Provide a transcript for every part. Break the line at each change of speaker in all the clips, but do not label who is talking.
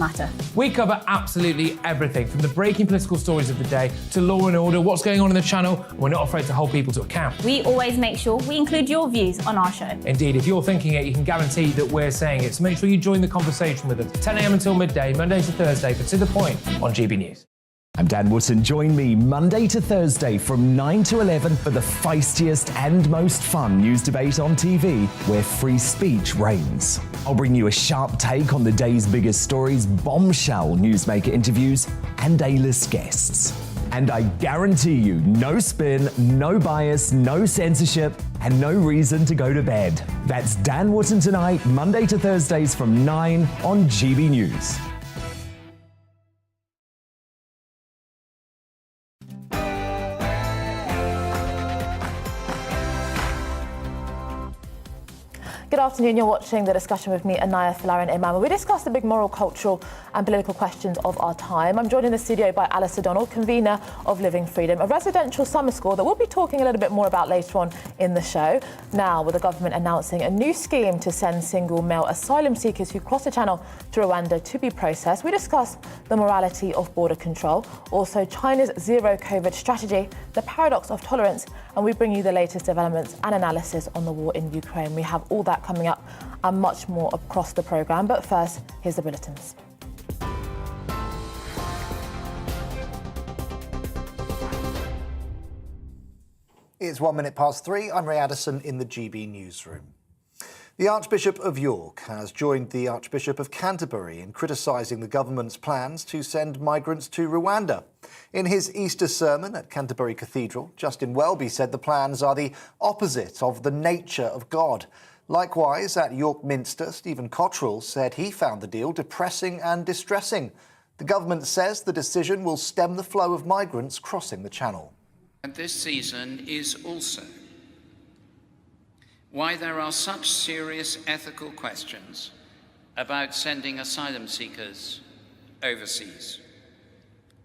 matter.
We cover absolutely everything, from the breaking political stories of the day to law and order, what's going on in the channel. We're not afraid to hold people to account.
We always make sure we include your views on our show.
Indeed, if you're thinking it, you can guarantee that we're saying it. So make sure you join the conversation with us, 10 a.m. until midday, Monday to Thursday, for To The Point on GB News.
I'm Dan Wootton. Join me Monday to Thursday from 9 to 11 for the feistiest and most fun news debate on TV, where free speech reigns. I'll bring you a sharp take on the day's biggest stories, bombshell newsmaker interviews, and A-list guests. And I guarantee you, no spin, no bias, no censorship, and no reason to go to bed. That's Dan Wootton tonight, Monday to Thursdays from 9 on GB News.
Good afternoon, you're watching The Discussion with me, Inaya Folarin Iman. We discuss the big moral, cultural and political questions of our time. I'm joined in the studio by Alice O'Donnell, convener of Living Freedom, a residential summer school that we'll be talking a little bit more about later on in the show. Now, with the government announcing a new scheme to send single male asylum seekers who cross the channel to Rwanda to be processed, we discuss the morality of border control, also China's zero COVID strategy, the paradox of tolerance, and we bring you the latest developments and analysis on the war in Ukraine. We have all that coming up and much more across the programme. But first, here's the bulletins.
It's 3:01. I'm Ray Addison in the GB newsroom. The Archbishop of York has joined the Archbishop of Canterbury in criticising the government's plans to send migrants to Rwanda. In his Easter sermon at Canterbury Cathedral, Justin Welby said the plans are the opposite of the nature of God. Likewise, at York Minster, Stephen Cottrell said he found the deal depressing and distressing. The government says the decision will stem the flow of migrants crossing the Channel.
And this season is also why there are such serious ethical questions about sending asylum seekers overseas.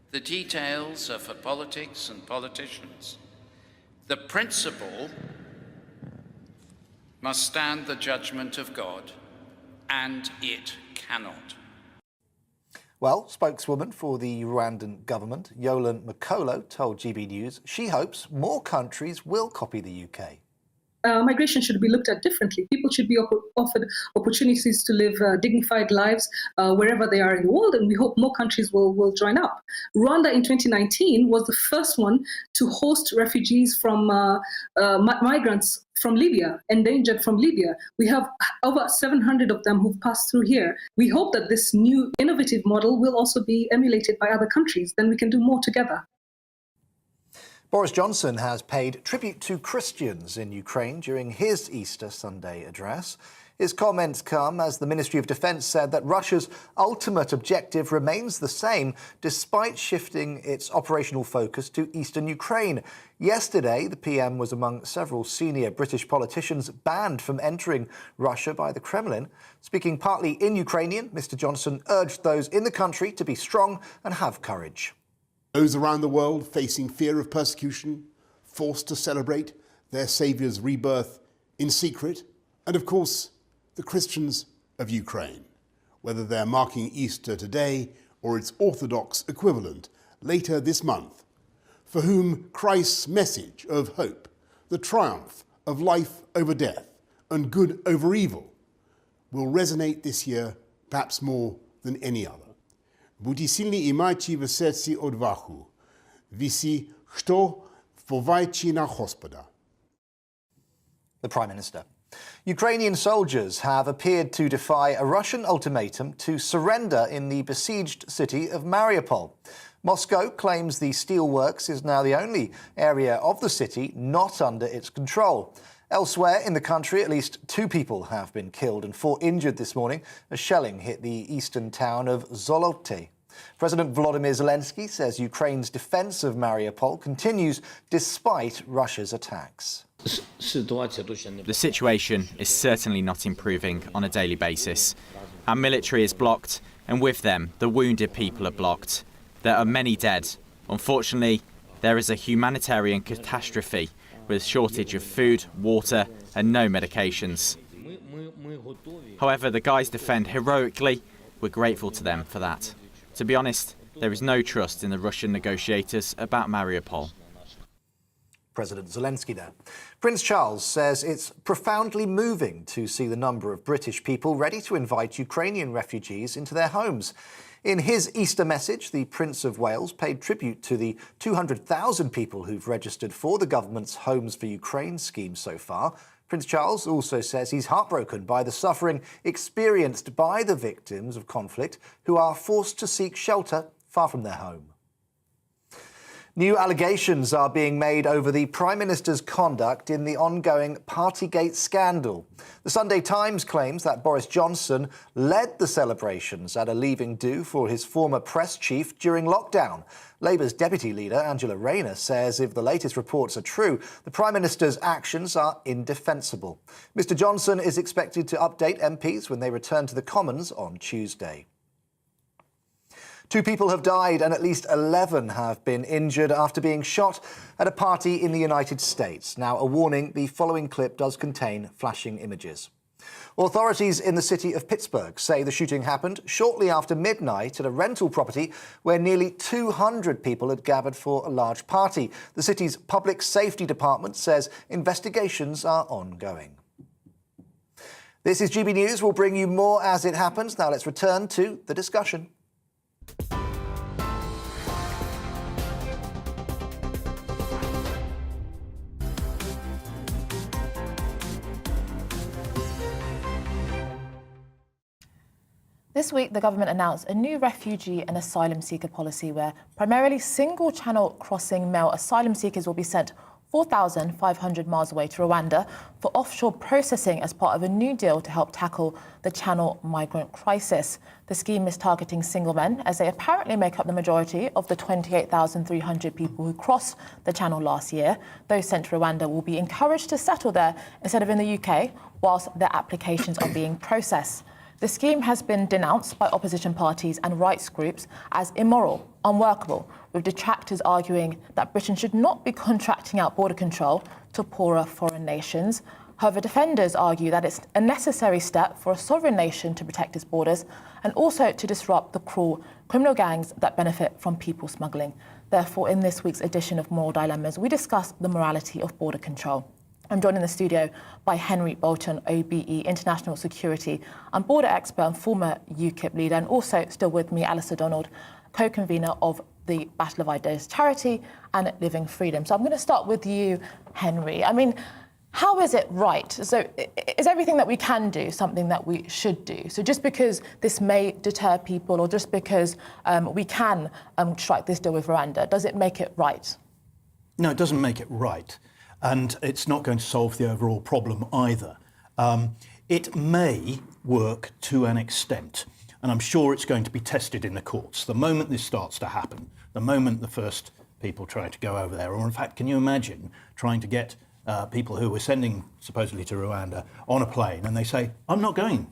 The details are for politics and politicians. The principle must stand the judgment of God, and it cannot.
Well, spokeswoman for the Rwandan government, Yolan Makolo, told GB News she hopes more countries will copy the UK.
Migration should be looked at differently. People should be offered opportunities to live dignified lives wherever they are in the world, and we hope more countries will join up. Rwanda in 2019 was the first one to host refugees from migrants from Libya, endangered from Libya. We have over 700 of them who've passed through here. We hope that this new innovative model will also be emulated by other countries. Then we can do more together.
Boris Johnson has paid tribute to Christians in Ukraine during his Easter Sunday address. His comments come as the Ministry of Defence said that Russia's ultimate objective remains the same, despite shifting its operational focus to eastern Ukraine. Yesterday, the PM was among several senior British politicians banned from entering Russia by the Kremlin. Speaking partly in Ukrainian, Mr. Johnson urged those in the country to be strong and have courage.
Those around the world facing fear of persecution, forced to celebrate their saviour's rebirth in secret, and of course, the Christians of Ukraine, whether they're marking Easter today or its Orthodox equivalent later this month, for whom Christ's message of hope, the triumph of life over death and good over evil, will resonate this year perhaps more than any other. Будьте сильні і майте в серці odvahu. Всі, хто вповається на Господа.
The Prime Minister. Ukrainian soldiers have appeared to defy a Russian ultimatum to surrender in the besieged city of Mariupol. Moscow claims the steelworks is now the only area of the city not under its control. Elsewhere in the country, at least 2 people have been killed and 4 injured this morning as shelling hit the eastern town of Zolote. President Volodymyr Zelensky says Ukraine's defence of Mariupol continues despite Russia's attacks.
The situation is certainly not improving on a daily basis. Our military is blocked, and with them, the wounded people are blocked. There are many dead. Unfortunately, there is a humanitarian catastrophe with shortage of food, water and no medications. However, the guys defend heroically we're grateful to them for that. To be honest, there is no trust in the Russian negotiators about Mariupol.
President Zelensky there. Prince Charles says it's profoundly moving to see the number of British people ready to invite Ukrainian refugees into their homes. In his Easter message, the Prince of Wales paid tribute to the 200,000 people who've registered for the government's Homes for Ukraine scheme so far. Prince Charles also says he's heartbroken by the suffering experienced by the victims of conflict who are forced to seek shelter far from their home. New allegations are being made over the Prime Minister's conduct in the ongoing Partygate scandal. The Sunday Times claims that Boris Johnson led the celebrations at a leaving do for his former press chief during lockdown. Labour's deputy leader, Angela Rayner, says if the latest reports are true, the Prime Minister's actions are indefensible. Mr Johnson is expected to update MPs when they return to the Commons on Tuesday. 2 people have died and at least 11 have been injured after being shot at a party in the United States. Now, a warning, the following clip does contain flashing images. Authorities in the city of Pittsburgh say the shooting happened shortly after midnight at a rental property where nearly 200 people had gathered for a large party. The city's public safety department says investigations are ongoing. This is GB News. We'll bring you more as it happens. Now let's return to the discussion.
This week, the government announced a new refugee and asylum seeker policy where primarily single-channel crossing male asylum seekers will be sent 4,500 miles away to Rwanda for offshore processing as part of a new deal to help tackle the Channel migrant crisis. The scheme is targeting single men, as they apparently make up the majority of the 28,300 people who crossed the Channel last year. Those sent to Rwanda will be encouraged to settle there instead of in the UK, whilst their applications are being processed. The scheme has been denounced by opposition parties and rights groups as immoral, unworkable, with detractors arguing that Britain should not be contracting out border control to poorer foreign nations. However, defenders argue that it's a necessary step for a sovereign nation to protect its borders and also to disrupt the cruel criminal gangs that benefit from people smuggling. Therefore, in this week's edition of Moral Dilemmas, we discuss the morality of border control. I'm joined in the studio by Henry Bolton, OBE, International Security and Border Expert and former UKIP leader, and also still with me, Alistair Donald, co-convener of the Battle of Ideas charity and Living Freedom. So I'm going to start with you, Henry. I mean, how is it right? So is everything that we can do something that we should do? So just because this may deter people or just because we can strike this deal with Rwanda, does it make it right?
No, it doesn't make it right. And it's not going to solve the overall problem either. It may work to an extent, and I'm sure it's going to be tested in the courts. The moment this starts to happen, the moment the first people try to go over there, or in fact, can you imagine trying to get people who we're sending supposedly to Rwanda on a plane and they say, I'm not going.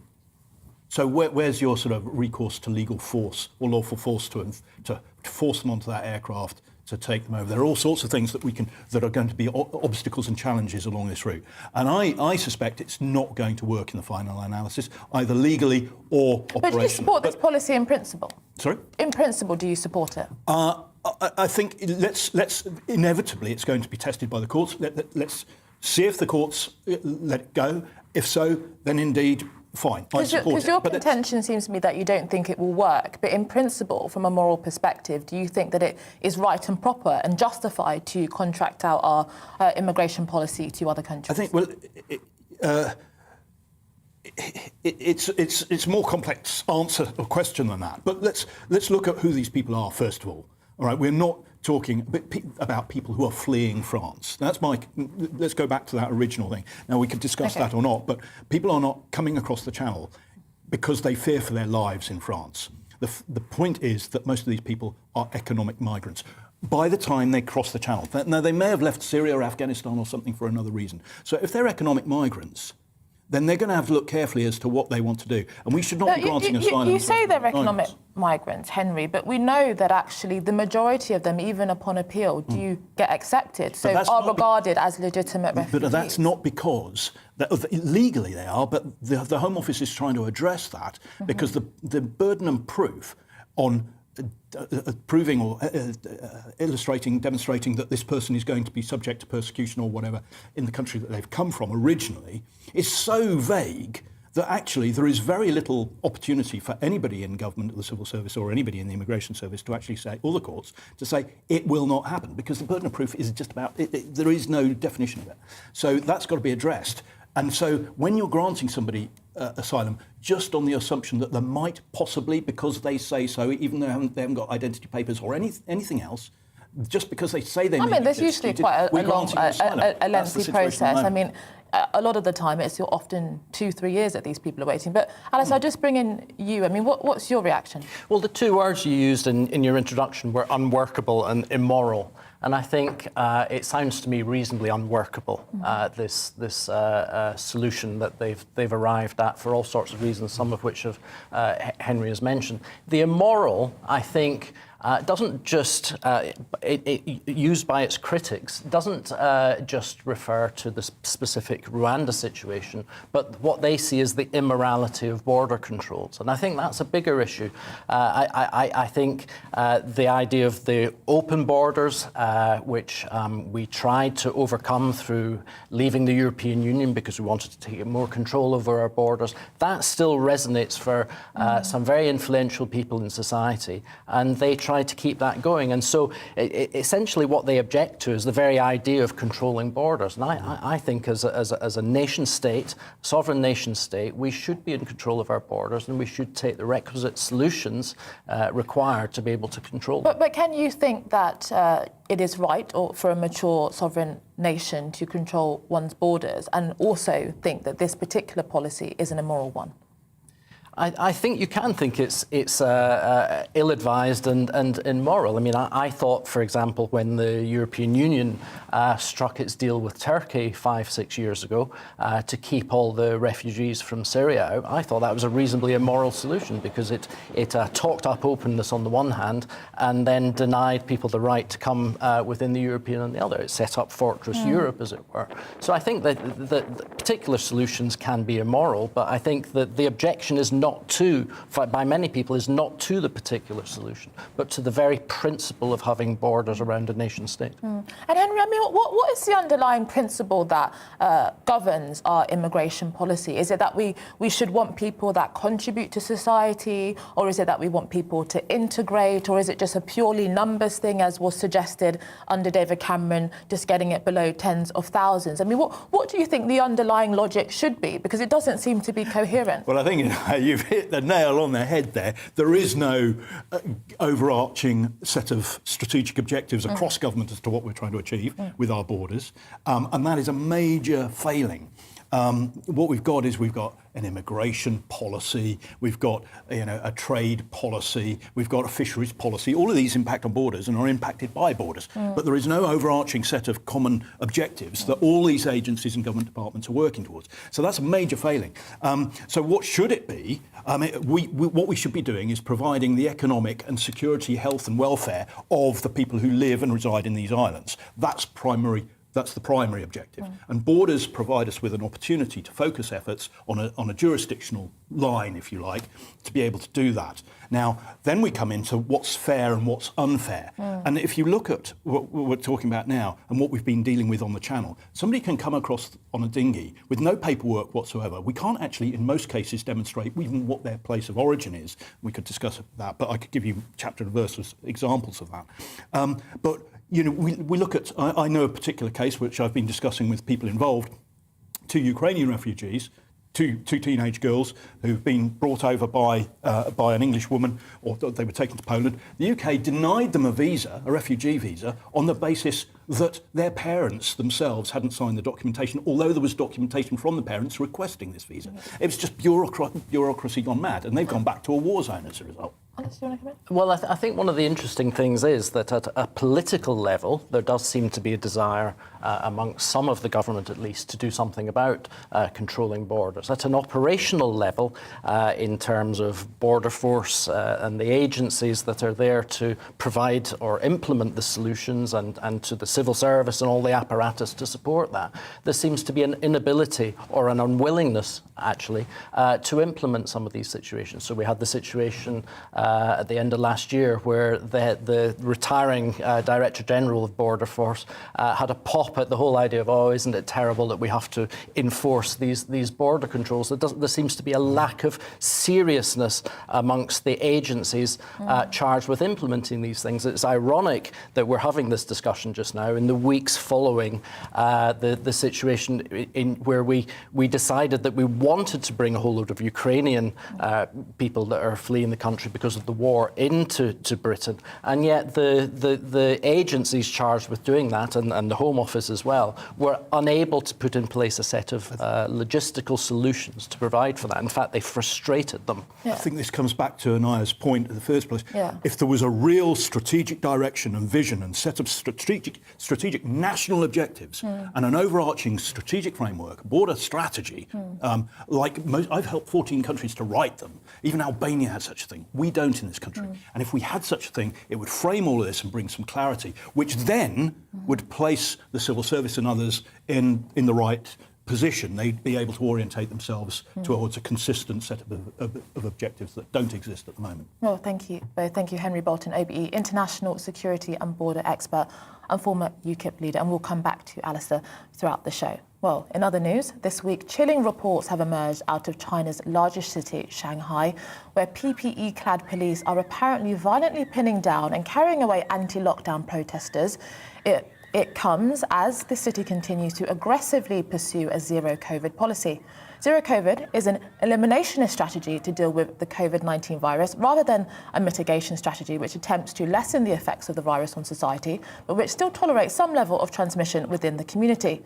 So where's your sort of recourse to legal force or lawful force to force them onto that aircraft to take them over? There are all sorts of things that are going to be obstacles and challenges along this route. And I suspect it's not going to work in the final analysis, either legally or operationally.
But do you support this policy in principle?
Sorry?
In principle, do you support it?
I think let's inevitably it's going to be tested by the courts. Let's see if the courts let it go. If so, then indeed, fine. I support it.
Because your contention seems to me that you don't think it will work. But in principle, from a moral perspective, do you think that it is right and proper and justified to contract out our immigration policy to other countries?
I think, well, it's a more complex answer or question than that. But let's look at who these people are first of all. All right, we're not talking about people who are fleeing France. Let's go back to that original thing. Now, we could discuss that or not, but people are not coming across the Channel because they fear for their lives in France. The point is that most of these people are economic migrants. By the time they cross the Channel, now they may have left Syria or Afghanistan or something for another reason. So if they're economic migrants, then they're going to have to look carefully as to what they want to do. And we should not be granting asylum.
You say they're economic migrants, Henry, but we know that actually the majority of them, even upon appeal, do get accepted, so are regarded as legitimate refugees.
But that's not because legally they are, but the Home Office is trying to address that because the burden of proof on proving or illustrating, demonstrating that this person is going to be subject to persecution or whatever in the country that they've come from originally is so vague that actually there is very little opportunity for anybody in government, the civil service, or anybody in the immigration service to actually say, or the courts, to say it will not happen, because the burden of proof is just about, there is no definition of it. So that's got to be addressed. And so when you're granting somebody asylum just on the assumption that there might possibly, because they say so, even though they haven't got identity papers or anything else, just because they say they may be
there's usually quite a lengthy process. I mean, a lot of the time it's often 2-3 years that these people are waiting. But Alice, I'll just bring in you. I mean, what's your reaction?
Well, the two words you used in your introduction were unworkable and immoral. And I think it sounds to me reasonably unworkable, this solution that they've arrived at for all sorts of reasons, some of which Henry has mentioned. The immoral, I think, doesn't just, used by its critics, doesn't just refer to the specific Rwanda situation, but what they see as the immorality of border controls. And I think that's a bigger issue. I think the idea of the open borders, which we tried to overcome through leaving the European Union because we wanted to take more control over our borders, that still resonates for some very influential people in society, and they try to keep that going. And so essentially what they object to is the very idea of controlling borders. And I think as a nation state, sovereign nation state, we should be in control of our borders, and we should take the requisite solutions required to be able to control them.
But can you think that it is right for a mature sovereign nation to control one's borders, and also think that this particular policy is an immoral one?
I think you can think it's ill-advised and immoral. I mean, I thought, for example, when the European Union struck its deal with Turkey 5-6 years ago to keep all the refugees from Syria out, I thought that was a reasonably immoral solution, because it talked up openness on the one hand and then denied people the right to come within the European on the other. It set up Fortress Europe, as it were. So I think that the particular solutions can be immoral, but I think that the objection is not to, by many people, is not to the particular solution, but to the very principle of having borders around a nation state.
And Henry, I mean, what is the underlying principle that governs our immigration policy? Is it that we should want people that contribute to society, or is it that we want people to integrate, or is it just a purely numbers thing, as was suggested under David Cameron, just getting it below tens of thousands? I mean, what do you think the underlying logic should be? Because it doesn't seem to be coherent.
Well, I think you've hit the nail on the head there. There is no overarching set of strategic objectives across government as to what we're trying to achieve with our borders, and that is a major failing. What we've got is an immigration policy, we've got a trade policy, we've got a fisheries policy. All of these impact on borders and are impacted by borders. But there is no overarching set of common objectives that all these agencies and government departments are working towards. So that's a major failing. So what should it be? What we should be doing is providing the economic and security, health and welfare of the people who live and reside in these islands. That's the primary objective. And borders provide us with an opportunity to focus efforts on a jurisdictional line, if you like, to be able to do that. Now, then we come into what's fair and what's unfair. And if you look at what we're talking about now and what we've been dealing with on the channel, somebody can come across on a dinghy with no paperwork whatsoever. We can't actually, in most cases, demonstrate even what their place of origin is. We could discuss that, but I could give you chapter and verse examples of that. But we look at, I know a particular case which I've been discussing with people involved, 2 Ukrainian refugees, two teenage girls who've been brought over by an English woman, or they were taken to Poland. The UK denied them a refugee visa, on the basis that their parents themselves hadn't signed the documentation, although there was documentation from the parents requesting this visa. It was just bureaucracy gone mad, and they've gone back to a war zone as a result.
Well, I think one of the interesting things is that at a political level, there does seem to be a desire amongst some of the government, at least, to do something about controlling borders. At an operational level, in terms of border force and the agencies that are there to provide or implement the solutions, and to the civil service and all the apparatus to support that, there seems to be an inability or an unwillingness, actually, to implement some of these situations. So we had the situation at the end of last year where the retiring Director General of Border Force had a pop at the whole idea of, oh, isn't it terrible that we have to enforce these border controls? There seems to be a lack of seriousness amongst the agencies charged with implementing these things. It's ironic that we're having this discussion just now in the weeks following the situation where we decided that we wanted to bring a whole load of Ukrainian people that are fleeing the country because of the war into Britain, and yet the agencies charged with doing that, and the Home Office as well, were unable to put in place a set of logistical solutions to provide for that. In fact, they frustrated them.
I think this comes back to Inaya's point in the first place. If there was a real strategic direction and vision and set of strategic national objectives and an overarching strategic framework, border strategy, I've helped 14 countries to write them. Even Albania had such a thing. We don't in this country. And if we had such a thing, it would frame all of this and bring some clarity, which then would place the civil service and others in the right position. They'd be able to orientate themselves towards a consistent set of objectives that don't exist at the moment.
Well, thank you both. Thank you, Henry Bolton, OBE, international security and border expert and former UKIP leader. And we'll come back to Alistair throughout the show. Well, in other news, this week, chilling reports have emerged out of China's largest city, Shanghai, where PPE-clad police are apparently violently pinning down and carrying away anti-lockdown protesters. It comes as the city continues to aggressively pursue a zero-COVID policy. Zero COVID is an eliminationist strategy to deal with the COVID-19 virus rather than a mitigation strategy which attempts to lessen the effects of the virus on society, but which still tolerates some level of transmission within the community.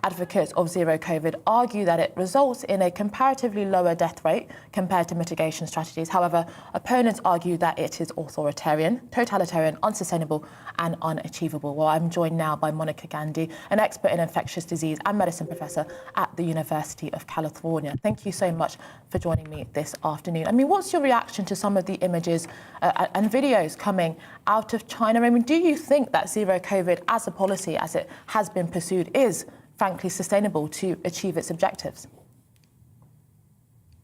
Advocates of zero COVID argue that it results in a comparatively lower death rate compared to mitigation strategies. However, opponents argue that it is authoritarian, totalitarian, unsustainable and unachievable. Well, I'm joined now by Monica Gandhi, an expert in infectious disease and medicine professor at the University of California. Thank you so much for joining me this afternoon. I mean, what's your reaction to some of the images and videos coming out of China? I mean, do you think that zero COVID as a policy, as it has been pursued, is frankly sustainable to achieve its objectives?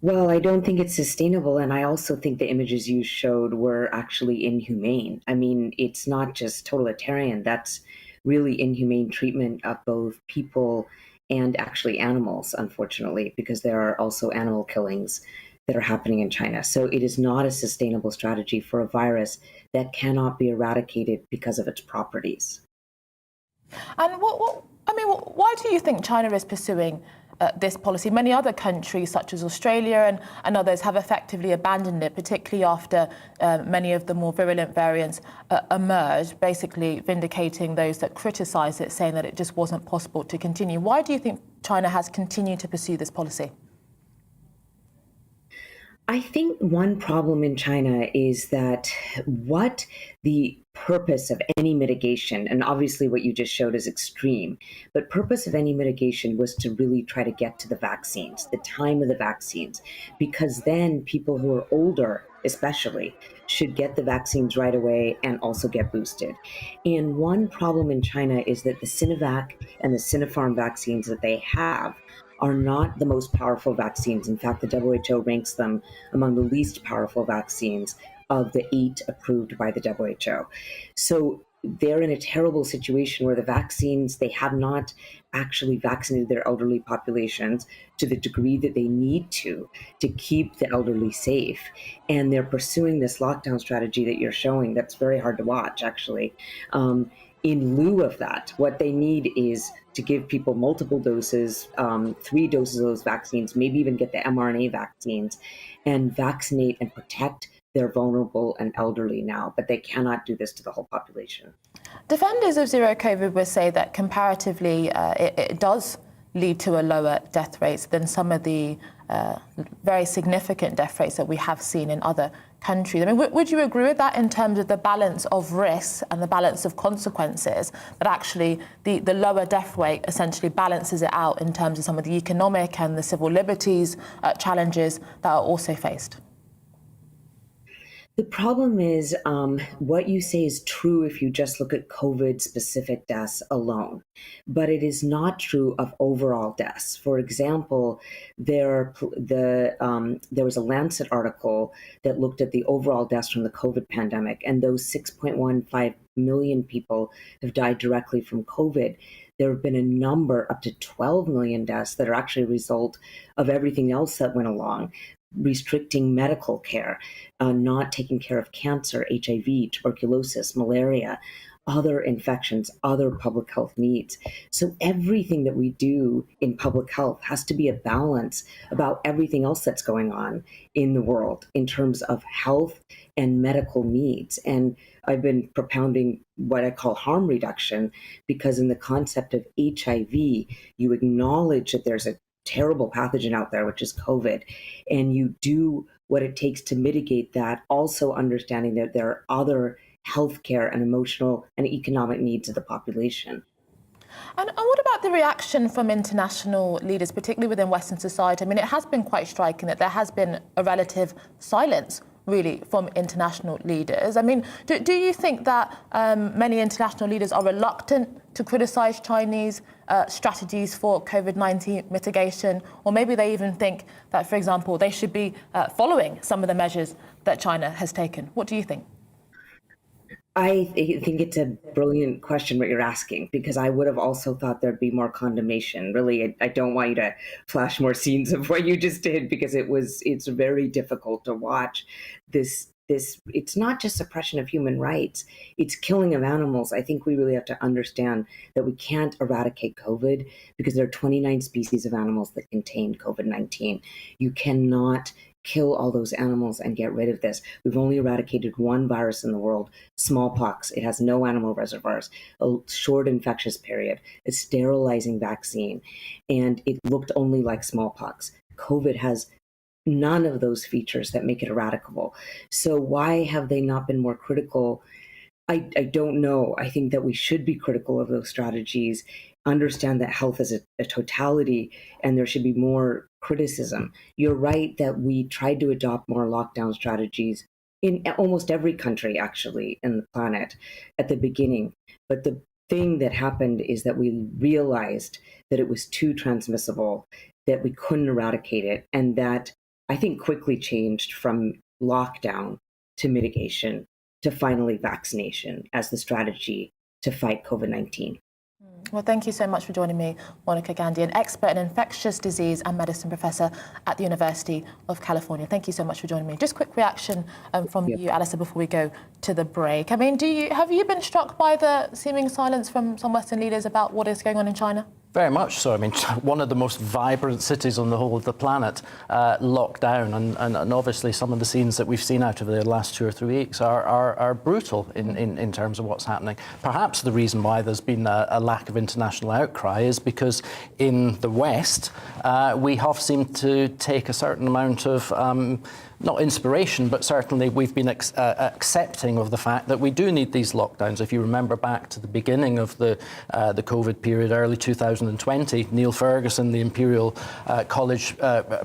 Well, I don't think it's sustainable, and I also think the images you showed were actually inhumane. I mean, it's not just totalitarian, that's really inhumane treatment of both people and actually animals, unfortunately, because there are also animal killings that are happening in China. So it is not a sustainable strategy for a virus that cannot be eradicated because of its properties.
And why do you think China is pursuing this policy? Many other countries, such as Australia and others, have effectively abandoned it, particularly after many of the more virulent variants emerged, basically vindicating those that criticised it, saying that it just wasn't possible to continue. Why do you think China has continued to pursue this policy?
I think one problem in China is that what the purpose of any mitigation, and obviously what you just showed is extreme, but purpose of any mitigation was to really try to get to the vaccines, the time of the vaccines, because then people who are older, especially, should get the vaccines right away and also get boosted. And one problem in China is that the Sinovac and the Sinopharm vaccines that they have are not the most powerful vaccines. In fact, the WHO ranks them among the least powerful vaccines of the 8 approved by the WHO. So they're in a terrible situation where the vaccines, they have not actually vaccinated their elderly populations to the degree that they need to keep the elderly safe. And they're pursuing this lockdown strategy that you're showing that's very hard to watch, actually. In lieu of that, what they need is to give people multiple doses, 3 doses of those vaccines, maybe even get the mRNA vaccines, and vaccinate and protect their vulnerable and elderly now, but they cannot do this to the whole population.
Defenders of zero COVID would say that comparatively it does lead to a lower death rates than some of the very significant death rates that we have seen in other countries. I mean, would you agree with that in terms of the balance of risks and the balance of consequences, that actually the lower death rate essentially balances it out in terms of some of the economic and the civil liberties challenges that are also faced?
The problem is what you say is true if you just look at COVID-specific deaths alone, but it is not true of overall deaths. For example, there was a Lancet article that looked at the overall deaths from the COVID pandemic, and those 6.15 million people have died directly from COVID. There have been a number, up to 12 million deaths, that are actually a result of everything else that went along. Restricting medical care, not taking care of cancer, HIV, tuberculosis, malaria, other infections, other public health needs. So everything that we do in public health has to be a balance about everything else that's going on in the world in terms of health and medical needs. And I've been propounding what I call harm reduction, because in the concept of HIV, you acknowledge that there's a terrible pathogen out there, which is COVID, and you do what it takes to mitigate that, also understanding that there are other healthcare and emotional and economic needs of the population.
And what about the reaction from international leaders, particularly within Western society? I mean, it has been quite striking that there has been a relative silence, really, from international leaders. I mean, do you think that many international leaders are reluctant to criticise Chinese strategies for COVID-19 mitigation, or maybe they even think that, for example, they should be following some of the measures that China has taken? What do you think?
I think it's a brilliant question what you're asking, because I would have also thought there'd be more condemnation. Really, I don't want you to flash more scenes of what you just did, because it's very difficult to watch this. It's not just suppression of human rights, it's killing of animals. I think we really have to understand that we can't eradicate COVID because there are 29 species of animals that contain COVID-19. You cannot kill all those animals and get rid of this. We've only eradicated one virus in the world, smallpox. It has no animal reservoirs, a short infectious period, a sterilizing vaccine, and it looked only like smallpox. COVID has none of those features that make it eradicable. So why have they not been more critical? I don't know. I think that we should be critical of those strategies, understand that health is a totality, and there should be more criticism. You're right that we tried to adopt more lockdown strategies in almost every country, actually, in the planet at the beginning. But the thing that happened is that we realized that it was too transmissible, that we couldn't eradicate it, and that I think quickly changed from lockdown to mitigation to finally vaccination as the strategy to fight COVID-19.
Well, thank you so much for joining me, Monica Gandhi, an expert in infectious disease and medicine professor at the University of California. Thank you so much for joining me. Just quick reaction from you, Alistair, before we go to the break. I mean, have you been struck by the seeming silence from some Western leaders about what is going on in China?
Very much so. I mean, one of the most vibrant cities on the whole of the planet locked down, and obviously some of the scenes that we've seen out of the last 2 or 3 weeks are brutal in terms of what's happening. Perhaps the reason why there's been a lack of international outcry is because in the West we have seemed to take a certain amount of not inspiration, but certainly we've been accepting of the fact that we do need these lockdowns. If you remember back to the beginning of the COVID period, early 2020, Neil Ferguson, the Imperial College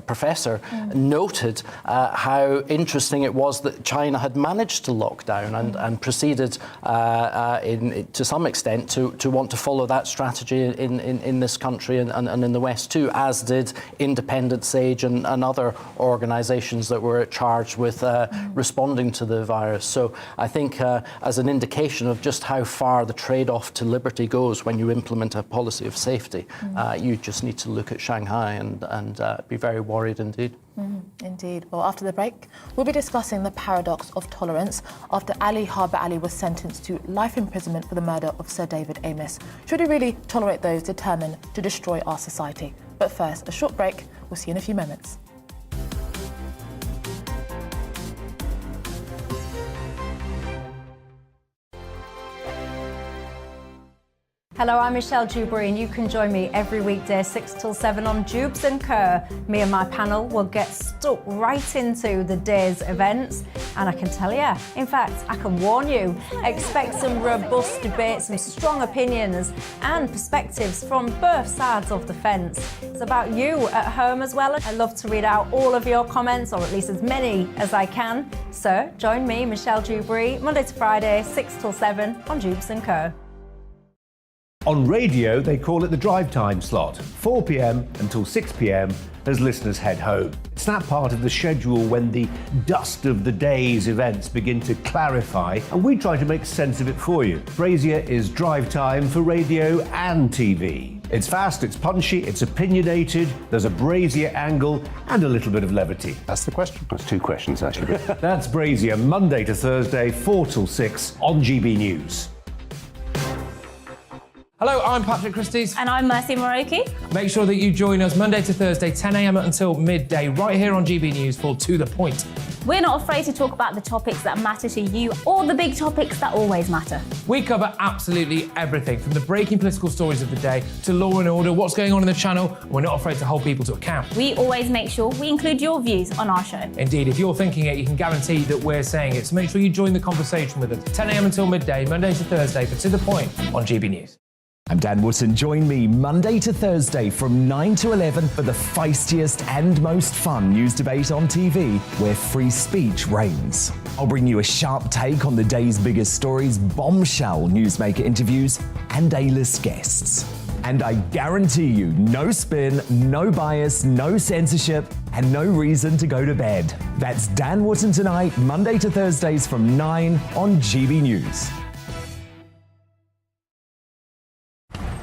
professor, noted how interesting it was that China had managed to lock down and proceeded to some extent to want to follow that strategy in this country and in the West too, as did Independent Sage and other organizations that were charged with responding to the virus. So I think as an indication of just how far the trade-off to liberty goes when you implement a policy of safety, you just need to look at Shanghai and be very worried indeed.
Indeed. Well, after the break, we'll be discussing the paradox of tolerance after Ali Harber Ali was sentenced to life imprisonment for the murder of Sir David Amess. Should we really tolerate those determined to destroy our society? But first, a short break. We'll see you in a few moments.
Hello, I'm Michelle Dewberry, and you can join me every weekday 6 till 7 on Jubes and Kerr. Me and my panel will get stuck right into the day's events, and I can tell you, in fact, I can warn you, expect some robust debates, some strong opinions and perspectives from both sides of the fence. It's about you at home as well. I love to read out all of your comments, or at least as many as I can. So join me, Michelle Dewberry, Monday to Friday, 6 till 7 on Jubes and Kerr.
On radio, they call it the drive time slot, 4 p.m. until 6 p.m. as listeners head home. It's that part of the schedule when the dust of the day's events begin to clarify, and we try to make sense of it for you. Brazier is drive time for radio and TV. It's fast, it's punchy, it's opinionated, there's a Brazier angle and a little bit of levity.
That's the question. That's two questions, actually.
That's Brazier, Monday to Thursday, 4 till 6 on GB News.
Hello, I'm Patrick Christys.
And I'm Mercy Moroki.
Make sure that you join us Monday to Thursday, 10 a.m. until midday, right here on GB News for To The Point.
We're not afraid to talk about the topics that matter to you or the big topics that always matter.
We cover absolutely everything, from the breaking political stories of the day to law and order, what's going on in the channel. We're not afraid to hold people to account.
We always make sure we include your views on our show.
Indeed, if you're thinking it, you can guarantee that we're saying it. So make sure you join the conversation with us, 10 a.m. until midday, Monday to Thursday, for To The Point on GB News.
I'm Dan Wootton. Join me Monday to Thursday from 9 to 11 for the feistiest and most fun news debate on TV, where free speech reigns. I'll bring you a sharp take on the day's biggest stories, bombshell newsmaker interviews, and A-list guests. And I guarantee you, no spin, no bias, no censorship, and no reason to go to bed. That's Dan Wootton tonight, Monday to Thursdays from 9 on GB News.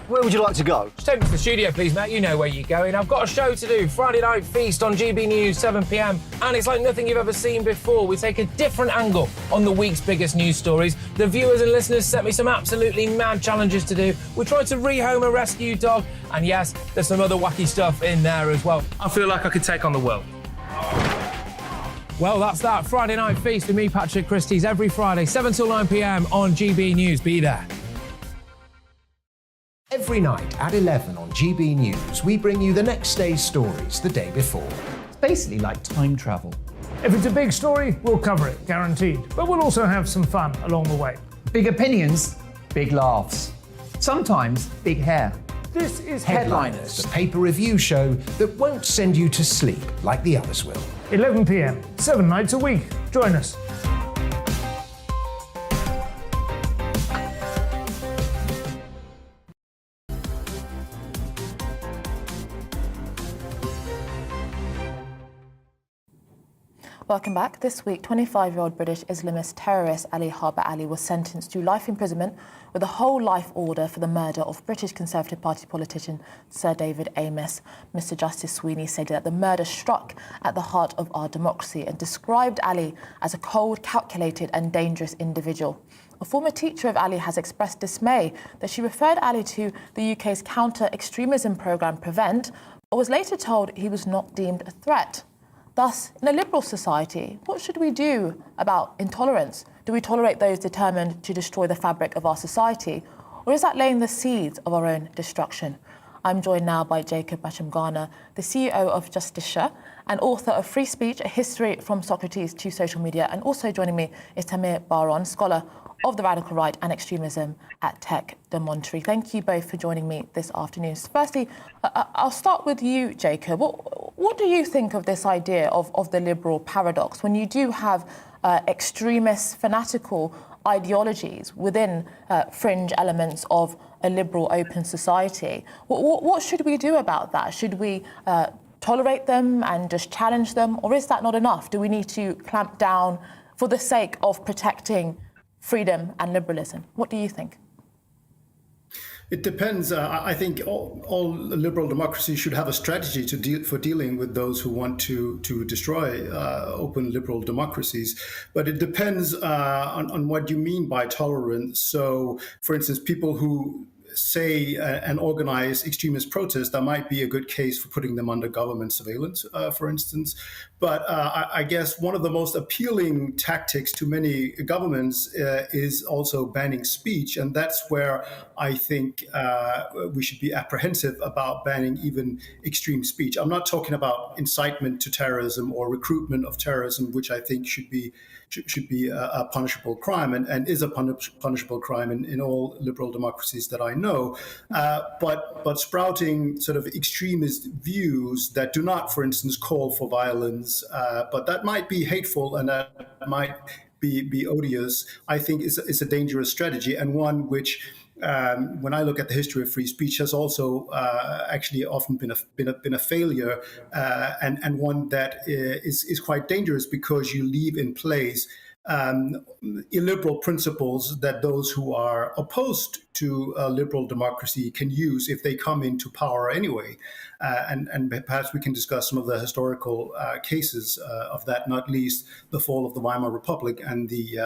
Where would you like to go?
Just take me to the studio, please, mate. You know where you're going. I've got a show to do. Friday Night Feast on GB News, 7 p.m. And it's like nothing you've ever seen before. We take a different angle on the week's biggest news stories. The viewers and listeners set me some absolutely mad challenges to do. We tried to rehome a rescue dog. And yes, there's some other wacky stuff in there as well. I feel like I could take on the world. Well, that's that. Friday Night Feast with me, Patrick Christys, every Friday, 7 till 9 p.m. on GB News. Be there.
Every night at 11 on GB News, we bring you the next day's stories the day before. It's basically like time travel.
If it's a big story, we'll cover it, guaranteed. But we'll also have some fun along the way.
Big opinions, big laughs. Sometimes big hair.
This is
Headliners, the paper review show that won't send you to sleep like the others will.
11 p.m, 7 nights a week. Join us.
Welcome back. This week, 25-year-old British Islamist terrorist Ali Harba Ali was sentenced to life imprisonment with a whole life order for the murder of British Conservative Party politician Sir David Amess. Mr Justice Sweeney said that the murder struck at the heart of our democracy and described Ali as a cold, calculated and dangerous individual. A former teacher of Ali has expressed dismay that she referred Ali to the UK's counter-extremism programme Prevent, but was later told he was not deemed a threat. Thus, in a liberal society, what should we do about intolerance? Do we tolerate those determined to destroy the fabric of our society? Or is that laying the seeds of our own destruction? I'm joined now by Jacob Macham-Garner, the CEO of Justicia and author of Free Speech, A History from Socrates to Social Media. And also joining me is Tamir Baron, scholar of the radical right and extremism at Tech de Monterey. Thank you both for joining me this afternoon. Firstly, I'll start with you, Jacob. What do you think of this idea of the liberal paradox when you do have extremist, fanatical ideologies within fringe elements of a liberal, open society? What should we do about that? Should we tolerate them and just challenge them? Or is that not enough? Do we need to clamp down for the sake of protecting freedom and liberalism? What do you think?
It depends. I think all liberal democracies should have a strategy for dealing with those who want to destroy open liberal democracies. But it depends on what you mean by tolerance. So, for instance, people who say, and organize extremist protests, that might be a good case for putting them under government surveillance, for instance. But I guess one of the most appealing tactics to many governments is also banning speech. And that's where I think we should be apprehensive about banning even extreme speech. I'm not talking about incitement to terrorism or recruitment of terrorism, which I think should be a punishable crime and is a punishable crime in all liberal democracies that I know. But sprouting sort of extremist views that do not, for instance, call for violence, but that might be hateful and that might be odious, I think is a dangerous strategy, and one which, when I look at the history of free speech, has also actually often been a failure, and one that is quite dangerous because you leave in place illiberal principles that those who are opposed to a liberal democracy can use if they come into power anyway. And perhaps we can discuss some of the historical cases of that, not least the fall of the Weimar Republic and the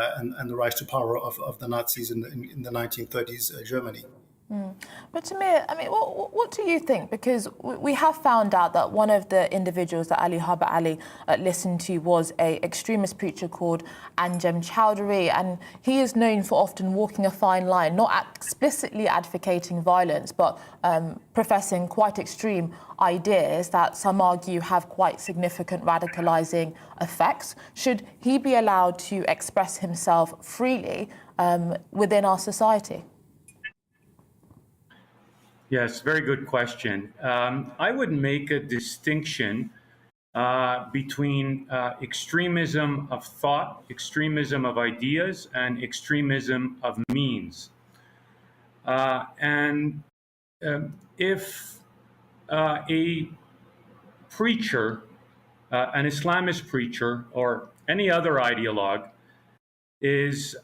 rise to power of the Nazis in the 1930s Germany.
But Tamir, I mean, what do you think? Because we have found out that one of the individuals that Ali Haba Ali listened to was an extremist preacher called Anjem Chowdhury, and he is known for often walking a fine line, not explicitly advocating violence, but professing quite extreme ideas that some argue have quite significant radicalizing effects. Should he be allowed to express himself freely within our society?
Yes, very good question. I would make a distinction between extremism of thought, extremism of ideas, and extremism of means. If a preacher, an Islamist preacher, or any other ideologue is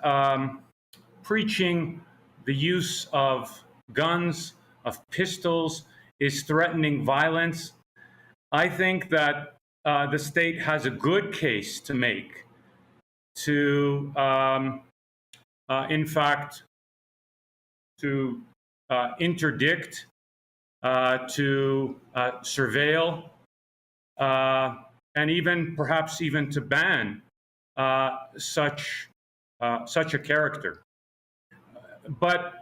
preaching the use of guns, of pistols, is threatening violence, I think that the state has a good case to make to, in fact, to interdict, to surveil, and even perhaps even to ban such a character. But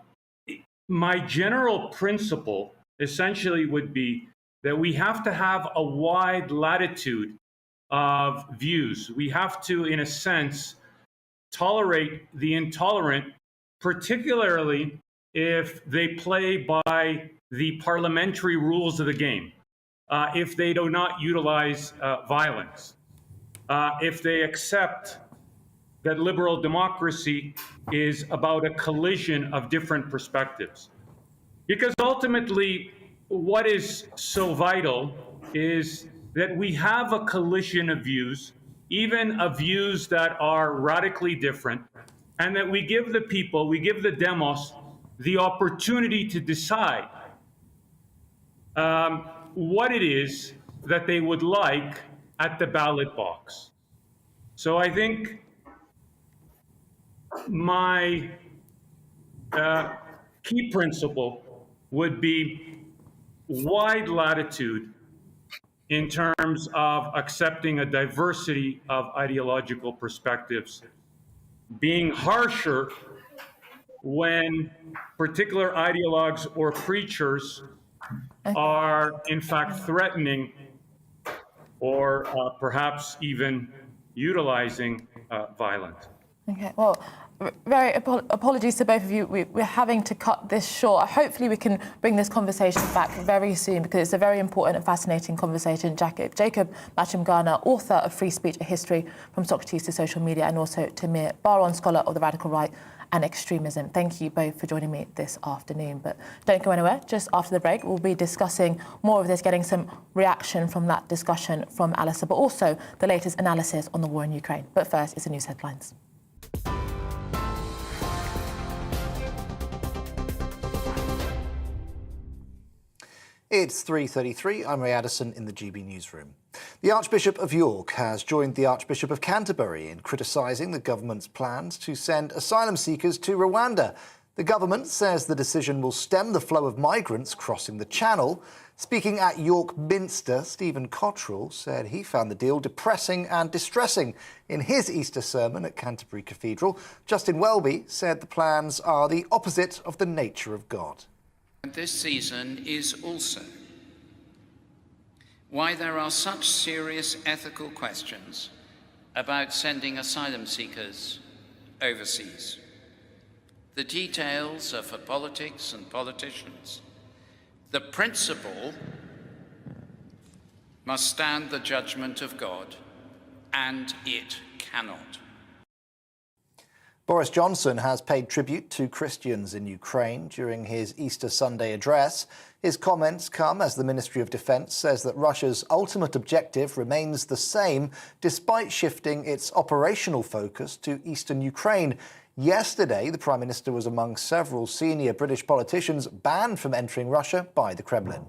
my general principle essentially would be that we have to have a wide latitude of views. We have to, in a sense, tolerate the intolerant, particularly if they play by the parliamentary rules of the game, if they do not utilize violence, if they accept that liberal democracy is about a collision of different perspectives. Because ultimately, what is so vital is that we have a collision of views, even of views that are radically different, and that we give the people, we give the demos, the opportunity to decide what it is that they would like at the ballot box. So I think my key principle would be wide latitude in terms of accepting a diversity of ideological perspectives, being harsher when particular ideologues or preachers are in fact threatening or perhaps even utilizing violence.
Okay, well, very apologies to both of you. We're having to cut this short. Hopefully we can bring this conversation back very soon because it's a very important and fascinating conversation. Jacob Machimgana, author of Free Speech, A History from Socrates to Social Media, and also Tamir Baron, scholar of the radical right and extremism. Thank you both for joining me this afternoon. But don't go anywhere. Just after the break, we'll be discussing more of this, getting some reaction from that discussion from Alistair, but also the latest analysis on the war in Ukraine. But first, it's the news headlines.
It's 3:33. I'm Ray Addison in the GB newsroom. The Archbishop of York has joined the Archbishop of Canterbury in criticising the government's plans to send asylum seekers to Rwanda. The government says the decision will stem the flow of migrants crossing the Channel. Speaking at York Minster, Stephen Cottrell said he found the deal depressing and distressing. In his Easter sermon at Canterbury Cathedral, Justin Welby said the plans are the opposite of the nature of God.
And this season is also why there are such serious ethical questions about sending asylum seekers overseas. The details are for politics and politicians. The principle must stand the judgment of God, and it cannot.
Boris Johnson has paid tribute to Christians in Ukraine during his Easter Sunday address. His comments come as the Ministry of Defence says that Russia's ultimate objective remains the same, despite shifting its operational focus to eastern Ukraine. Yesterday, the Prime Minister was among several senior British politicians banned from entering Russia by the Kremlin.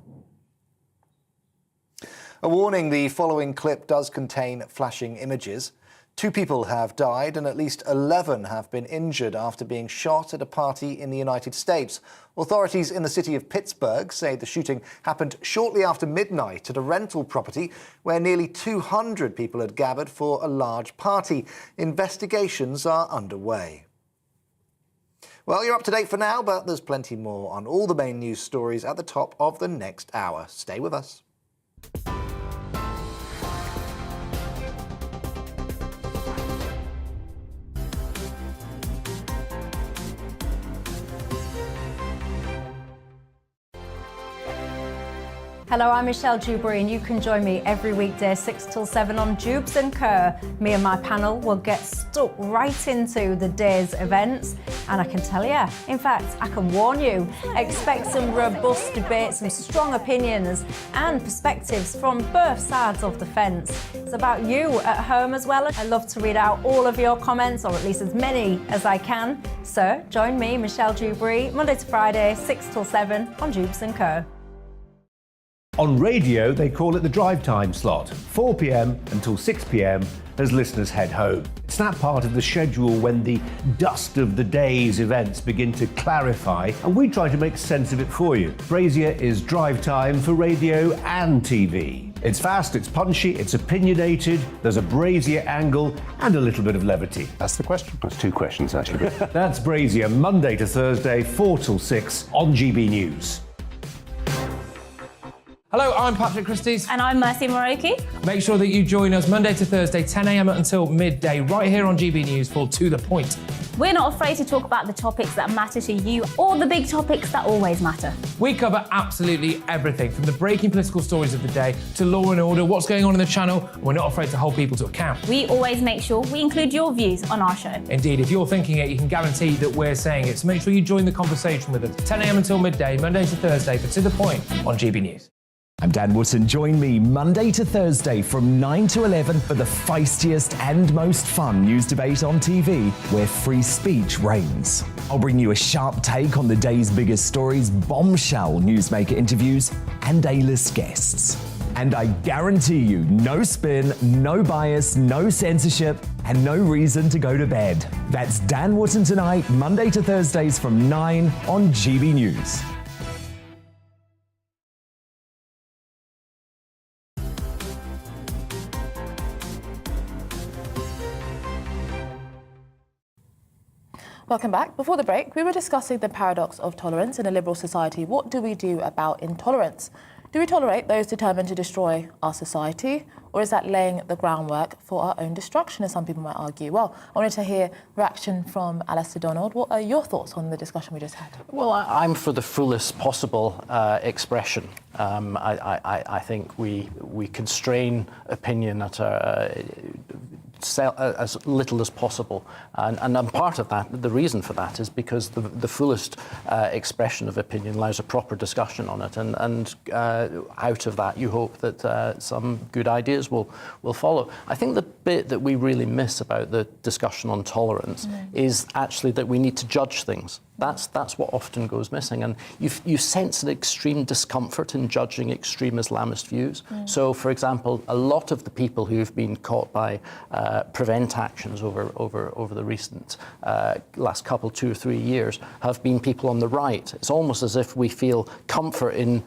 A warning: the following clip does contain flashing images. 2 people have died and at least 11 have been injured after being shot at a party in the United States. Authorities in the city of Pittsburgh say the shooting happened shortly after midnight at a rental property where nearly 200 people had gathered for a large party. Investigations are underway. Well, you're up to date for now, but there's plenty more on all the main news stories at the top of the next hour. Stay with us.
Hello, I'm Michelle Dewberry, and you can join me every weekday 6 till 7 on Jubes and Kerr. Me and my panel will get stuck right into the day's events, and I can tell you, in fact, I can warn you, expect some robust debate, some strong opinions and perspectives from both sides of the fence. It's about you at home as well. I love to read out all of your comments, or at least as many as I can. So join me, Michelle Dewberry, Monday to Friday, 6 till 7 on Jubes and Kerr.
On radio, they call it the drive time slot, 4 p.m. until 6 p.m. as listeners head home. It's that part of the schedule when the dust of the day's events begin to clarify, and we try to make sense of it for you. Brazier is drive time for radio and TV. It's fast, it's punchy, it's opinionated, there's a Brazier angle and a little bit of levity.
That's the question. That's 2 questions, actually.
That's Brazier, Monday to Thursday, 4 till 6 on GB News.
Hello, I'm Patrick Christie's.
And I'm Mercy Moroki.
Make sure that you join us Monday to Thursday, 10 a.m. until midday, right here on GB News for To The Point.
We're not afraid to talk about the topics that matter to you, or the big topics that always matter.
We cover absolutely everything, from the breaking political stories of the day to law and order, what's going on in the channel. We're not afraid to hold people to account.
We always make sure we include your views on our show.
Indeed, if you're thinking it, you can guarantee that we're saying it. So make sure you join the conversation with us, 10 a.m. until midday, Monday to Thursday, for To The Point on GB News.
I'm Dan Wootton. Join me Monday to Thursday from 9 to 11 for the feistiest and most fun news debate on TV, where free speech reigns. I'll bring you a sharp take on the day's biggest stories, bombshell newsmaker interviews, and A-list guests. And I guarantee you, no spin, no bias, no censorship, and no reason to go to bed. That's Dan Wootton tonight, Monday to Thursdays from 9 on GB News.
Welcome back. Before the break, we were discussing the paradox of tolerance in a liberal society. What do we do about intolerance? Do we tolerate those determined to destroy our society, or is that laying the groundwork for our own destruction, as some people might argue? Well, I wanted to hear reaction from Alistair Donald. What are your thoughts on the discussion we just had?
Well, I'm for the fullest possible expression. I think we constrain opinion at as little as possible, and part of that, the reason for that, is because the fullest expression of opinion allows a proper discussion on it, and out of that you hope that some good ideas will follow. I think the bit that we really miss about the discussion on tolerance is actually that we need to judge things. That's what often goes missing, and you sense an extreme discomfort in judging extreme Islamist views. So, for example, a lot of the people who've been caught by prevent actions over the recent last couple, 2 or 3 years, have been people on the right. It's almost as if we feel comfort in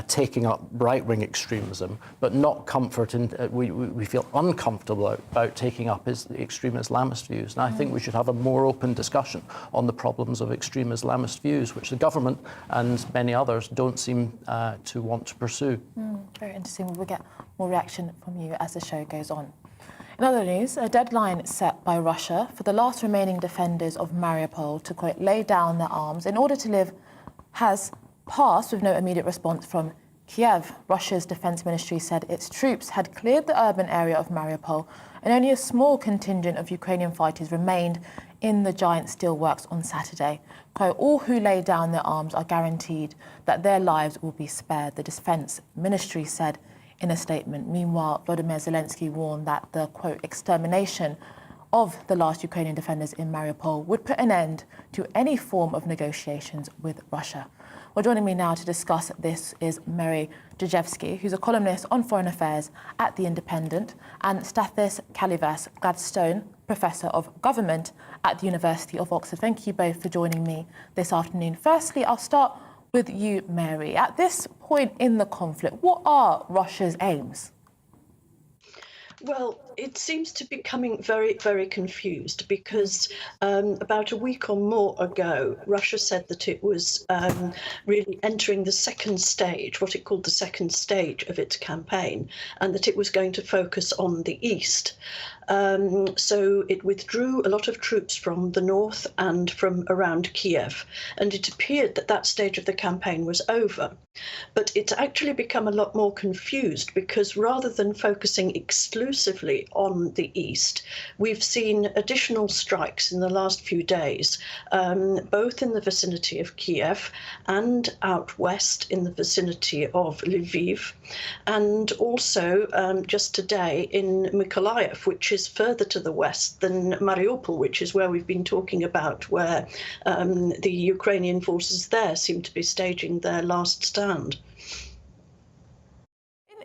taking up right-wing extremism, but not comfort in we feel uncomfortable about taking up extreme Islamist views. And I think we should have a more open discussion on the problems of extreme Islamist views, which the government and many others don't seem to want to pursue.
Very interesting. We'll get more reaction from you as the show goes on. In other news, a deadline set by Russia for the last remaining defenders of Mariupol to, quote, lay down their arms in order to live has passed with no immediate response from Kiev. Russia's defense ministry said its troops had cleared the urban area of Mariupol and only a small contingent of Ukrainian fighters remained in the giant steelworks on Saturday. Quote, all who lay down their arms are guaranteed that their lives will be spared, the defense ministry said in a statement. Meanwhile, Volodymyr Zelensky warned that the, quote, extermination of the last Ukrainian defenders in Mariupol would put an end to any form of negotiations with Russia. Well, joining me now to discuss this is Mary Dejevsky, who's a columnist on foreign affairs at The Independent, and Stathis Kalivas Gladstone, Professor of Government at the University of Oxford. Thank you both for joining me this afternoon. Firstly, I'll start with you, Mary. At this point in the conflict, what are Russia's aims?
Well, it seems to be becoming very, very confused because about a week or more ago, Russia said that it was really entering the second stage, what it called the second stage of its campaign, and that it was going to focus on the east. So it withdrew a lot of troops from the north and from around Kiev, and it appeared that that stage of the campaign was over. But it's actually become a lot more confused because rather than focusing exclusively on the east, we've seen additional strikes in the last few days, both in the vicinity of Kiev and out west in the vicinity of Lviv, and also just today in Mykolaiv, which is further to the west than Mariupol, which is where we've been talking about, where the Ukrainian forces there seem to be staging their last stand.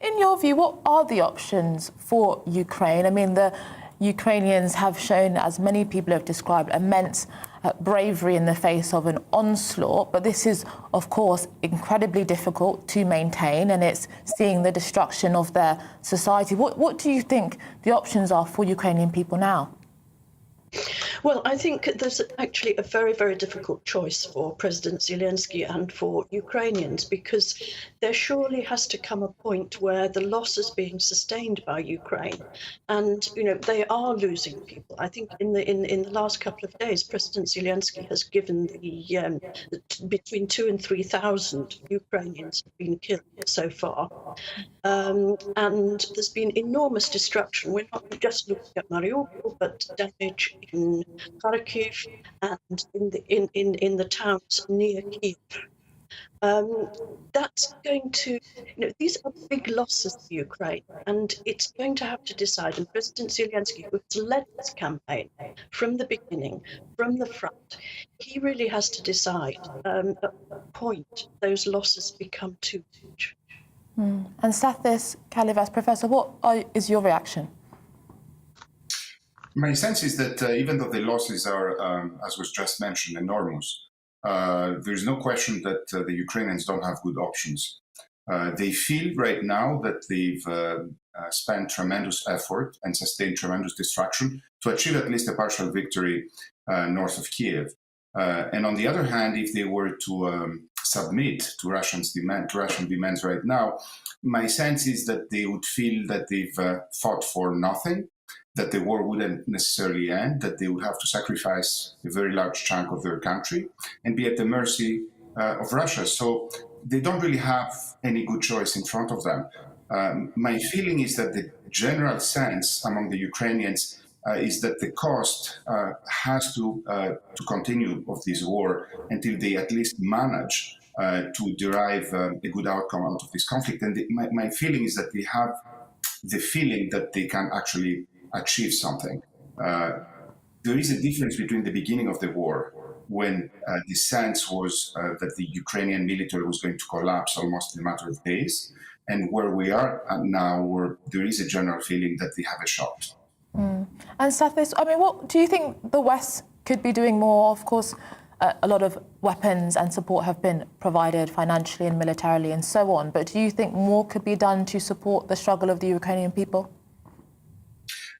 In your view, what are the options for Ukraine? I mean, the Ukrainians have shown, as many people have described, immense bravery in the face of an onslaught, but this is, of course, incredibly difficult to maintain, and it's seeing the destruction of their society. What do you think the options are for Ukrainian people now?
Well, I think there's actually a very, very difficult choice for President Zelensky and for Ukrainians, because there surely has to come a point where the loss is being sustained by Ukraine, and they are losing people. I think in the last couple of days, President Zelensky has given between 2,000 and 3,000 Ukrainians have been killed so far, and there's been enormous destruction. We're not just looking at Mariupol, but damage in Kharkiv and in the towns near Kiev. That's going to, these are big losses for Ukraine, and it's going to have to decide. And President Zelensky, who has led this campaign from the beginning, from the front, he really has to decide at what point those losses become too much.
And Stathis Kalivas, Professor, what is your reaction?
My sense is that even though the losses are, as was just mentioned, enormous, there's no question that the Ukrainians don't have good options. They feel right now that they've spent tremendous effort and sustained tremendous destruction to achieve at least a partial victory north of Kiev. And on the other hand, if they were to submit to Russian demands right now, my sense is that they would feel that they've fought for nothing, that the war wouldn't necessarily end, that they would have to sacrifice a very large chunk of their country and be at the mercy of Russia. So they don't really have any good choice in front of them. My feeling is that the general sense among the Ukrainians is that the cost has to continue of this war until they at least manage to derive a good outcome out of this conflict. And my feeling is that they have the feeling that they can actually achieve something. There is a difference between the beginning of the war, when the sense was that the Ukrainian military was going to collapse almost in a matter of days, and where we are now, where there is a general feeling that they have a shot.
And Stathis, I mean, what do you think the West could be doing more? Of course, a lot of weapons and support have been provided financially and militarily and so on, but do you think more could be done to support the struggle of the Ukrainian people?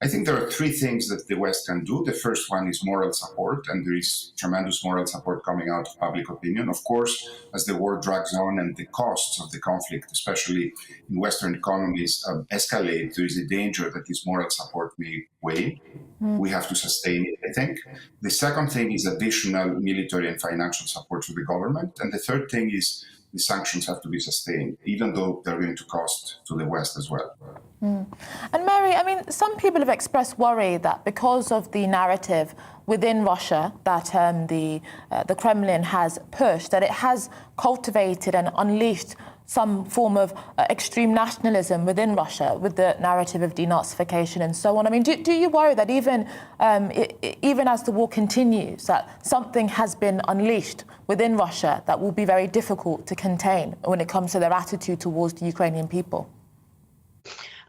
I think there are three things that the West can do. The first one is moral support, and there is tremendous moral support coming out of public opinion. Of course, as the war drags on and the costs of the conflict, especially in Western economies, escalate, there is a danger that this moral support may wane. We have to sustain it, I think. The second thing is additional military and financial support to the government. And the third thing is the sanctions have to be sustained, even though they're going to cost to the West as well.
And Mary, I mean, some people have expressed worry that because of the narrative within Russia that the Kremlin has pushed, that it has cultivated and unleashed some form of extreme nationalism within Russia with the narrative of denazification and so on. I mean, do you worry that even as the war continues, that something has been unleashed within Russia that will be very difficult to contain when it comes to their attitude towards the Ukrainian people?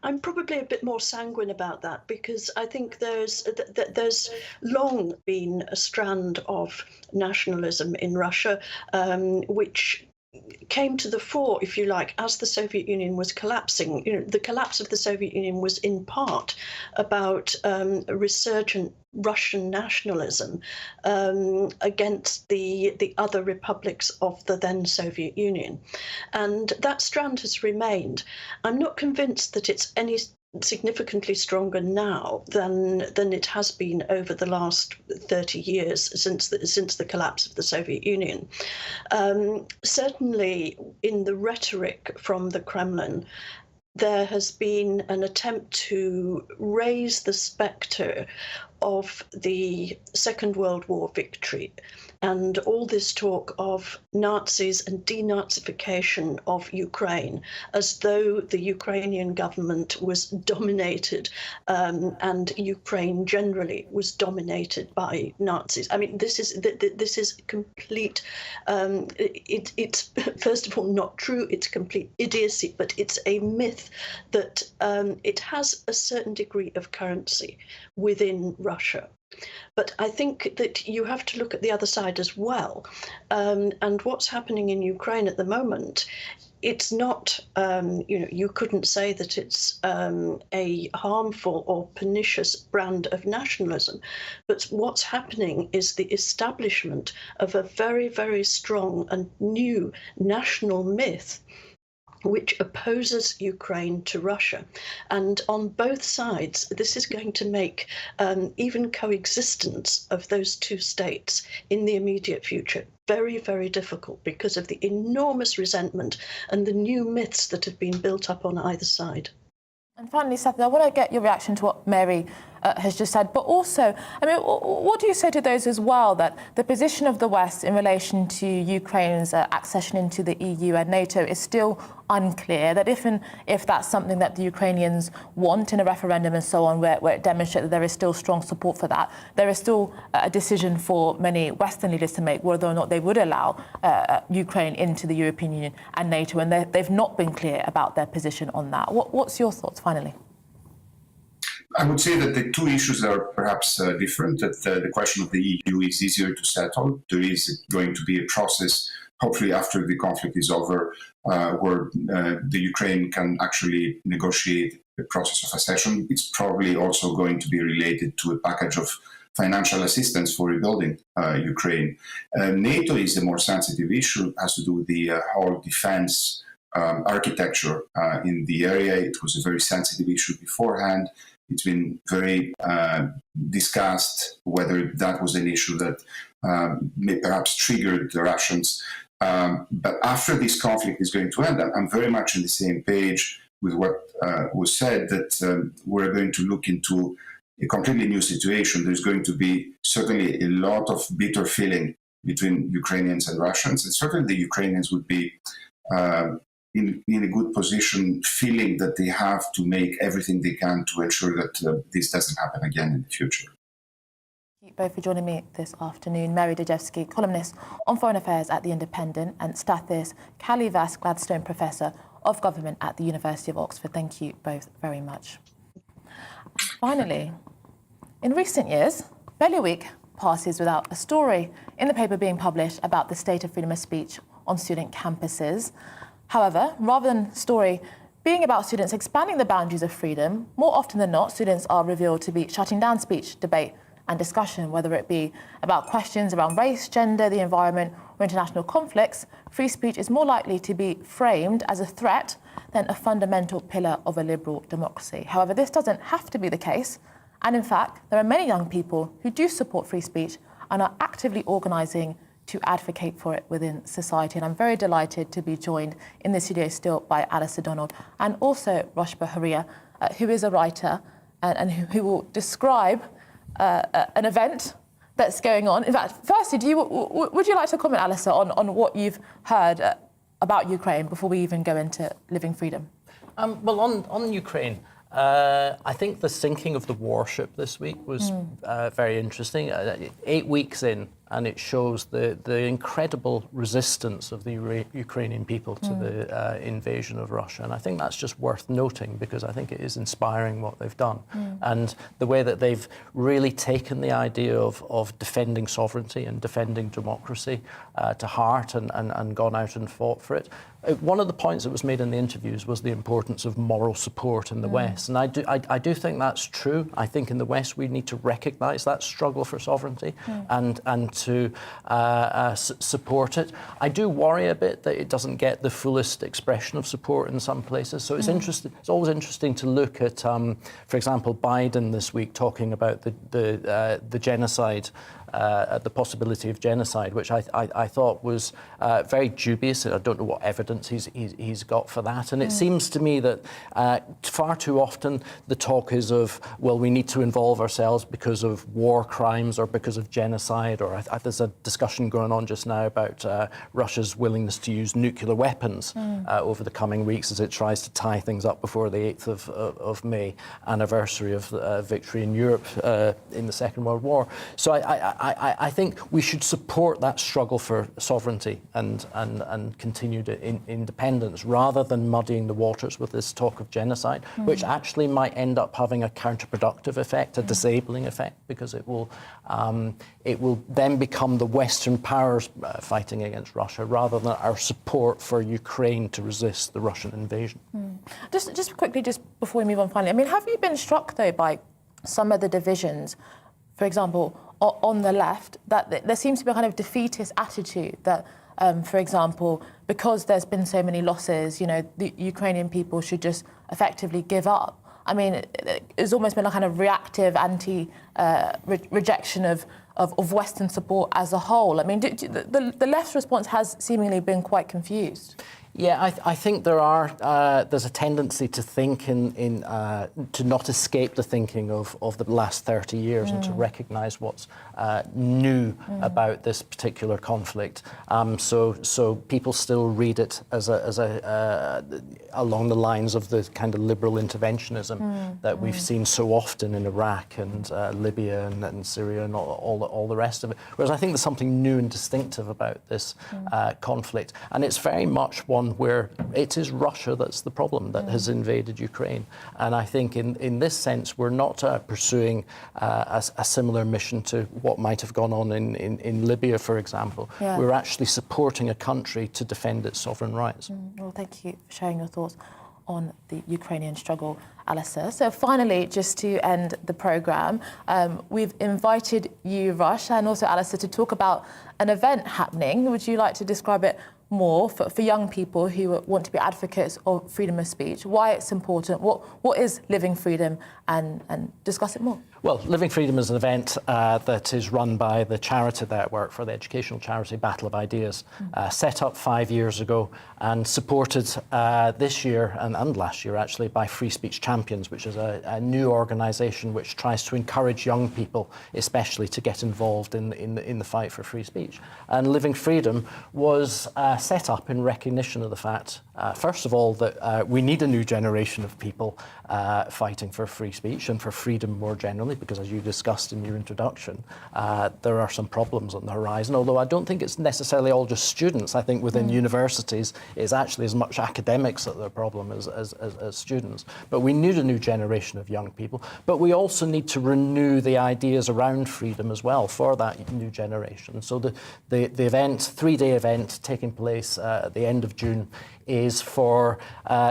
I'm probably a bit more sanguine about that because I think there's long been a strand of nationalism in Russia, which came to the fore, if you like, as the Soviet Union was collapsing. You know, the collapse of the Soviet Union was in part about a resurgent Russian nationalism against the other republics of the then Soviet Union. And that strand has remained. I'm not convinced that it's any significantly stronger now than it has been over the last 30 years since the collapse of the Soviet Union. Certainly in the rhetoric from the Kremlin, there has been an attempt to raise the spectre of the Second World War victory and all this talk of Nazis and denazification of Ukraine as though the Ukrainian government was dominated and Ukraine generally was dominated by Nazis. I mean, this is complete, it's first of all not true, it's complete idiocy, but it's a myth that it has a certain degree of currency within Russia. But I think that you have to look at the other side as well. And what's happening in Ukraine at the moment, it's not, you couldn't say that it's a harmful or pernicious brand of nationalism. But what's happening is the establishment of a very, very strong and new national myth which opposes Ukraine to Russia. And on both sides, this is going to make even coexistence of those two states in the immediate future very, very difficult because of the enormous resentment and the new myths that have been built up on either side.
And finally, Seth, I want to get your reaction to what Mary has just said, but also, I mean, what do you say to those as well, that the position of the West in relation to Ukraine's accession into the EU and NATO is still unclear, that if that's something that the Ukrainians want in a referendum and so on, where it demonstrates that there is still strong support for that, there is still a decision for many Western leaders to make whether or not they would allow Ukraine into the European Union and NATO, and they've not been clear about their position on that. What's your thoughts, finally?
I would say that the two issues are perhaps different, that the question of the EU is easier to settle. There is going to be a process, hopefully after the conflict is over, where the Ukraine can actually negotiate the process of accession. It's probably also going to be related to a package of financial assistance for rebuilding Ukraine. NATO is a more sensitive issue, has to do with the whole defense architecture in the area. It was a very sensitive issue beforehand. It's been very discussed whether that was an issue that may perhaps triggered the Russians. But after this conflict is going to end, I'm very much on the same page with what was said, that we're going to look into a completely new situation. There's going to be certainly a lot of bitter feeling between Ukrainians and Russians, and certainly the Ukrainians would be in a good position, feeling that they have to make everything they can to ensure that this doesn't happen again in the future.
Thank you both for joining me this afternoon. Mary Dejevsky, columnist on Foreign Affairs at The Independent, and Stathis Kalivas, Gladstone Professor of Government at the University of Oxford. Thank you both very much. Finally, In recent years, barely a week passes without a story in the paper being published about the state of freedom of speech on student campuses. However, rather than a story being about students expanding the boundaries of freedom, more often than not, students are revealed to be shutting down speech, debate and discussion, whether it be about questions around race, gender, the environment or international conflicts. Free speech is more likely to be framed as a threat than a fundamental pillar of a liberal democracy. However, this doesn't have to be the case. And in fact, there are many young people who do support free speech and are actively organising to advocate for it within society. And I'm very delighted to be joined in the studio still by Alice O'Donnell and also Roshba Haria, who is a writer and who will describe an event that's going on. In fact, firstly, would you like to comment, Alice, on what you've heard about Ukraine before we even go into living freedom?
Well, on Ukraine, I think the sinking of the warship this week was very interesting. 8 weeks in, and it shows the incredible resistance of the Ukrainian people to the invasion of Russia. And I think that's just worth noting because I think it is inspiring what they've done. And the way that they've really taken the idea of defending sovereignty and defending democracy to heart and gone out and fought for it. One of the points that was made in the interviews was the importance of moral support in the West. And I do think that's true. I think in the West we need to recognise that struggle for sovereignty and to support it. I do worry a bit that it doesn't get the fullest expression of support in some places. So it's interesting. It's always interesting to look at, for example, Biden this week talking about the genocide. The possibility of genocide, which I thought was very dubious. I don't know what evidence he's got for that. And it seems to me that far too often the talk is of, well, we need to involve ourselves because of war crimes or because of genocide, or there's a discussion going on just now about Russia's willingness to use nuclear weapons over the coming weeks as it tries to tie things up before the 8th of May, anniversary of victory in Europe in the Second World War. So I think we should support that struggle for sovereignty and continued independence rather than muddying the waters with this talk of genocide, which actually might end up having a counterproductive effect, a disabling effect, because it will then become the Western powers fighting against Russia rather than our support for Ukraine to resist the Russian invasion.
Just quickly, just before we move on finally, I mean, have you been struck, though, by some of the divisions, for example, on the left, that there seems to be a kind of defeatist attitude that, for example, because there's been so many losses, the Ukrainian people should just effectively give up? I mean, it's almost been a kind of reactive rejection of Western support as a whole. I mean, the left's response has seemingly been quite confused.
Yeah, I think there's a tendency to think to not escape the thinking of the last 30 years and to recognise what's new about this particular conflict. So people still read it as along the lines of the kind of liberal interventionism that we've seen so often in Iraq and Libya and Syria and all the rest of it. Whereas I think there's something new and distinctive about this conflict, and it's very much one where it is Russia that's the problem, that has invaded Ukraine. And I think in this sense, we're not pursuing a similar mission to what might have gone on in Libya, for example.
Yeah.
We're actually supporting a country to defend its sovereign rights.
Well, thank you for sharing your thoughts on the Ukrainian struggle, Alistair. So finally, just to end the programme, we've invited you, Rush, and also Alistair, to talk about an event happening. Would you like to describe it more for young people who want to be advocates of freedom of speech, why it's important, what is Living Freedom, and discuss it more?
Well, Living Freedom is an event that is run by the charity that I work for, the educational charity Battle of Ideas, set up 5 years ago and supported this year and last year actually by Free Speech Champions, which is a new organisation which tries to encourage young people especially to get involved in the fight for free speech. And Living Freedom was set up in recognition of the fact First of all, that we need a new generation of people fighting for free speech and for freedom more generally, because as you discussed in your introduction, there are some problems on the horizon, although I don't think it's necessarily all just students. I think within universities, it's actually as much academics that are the problem as students. But we need a new generation of young people, but we also need to renew the ideas around freedom as well for that new generation. So the event, 3-day event taking place at the end of June, is for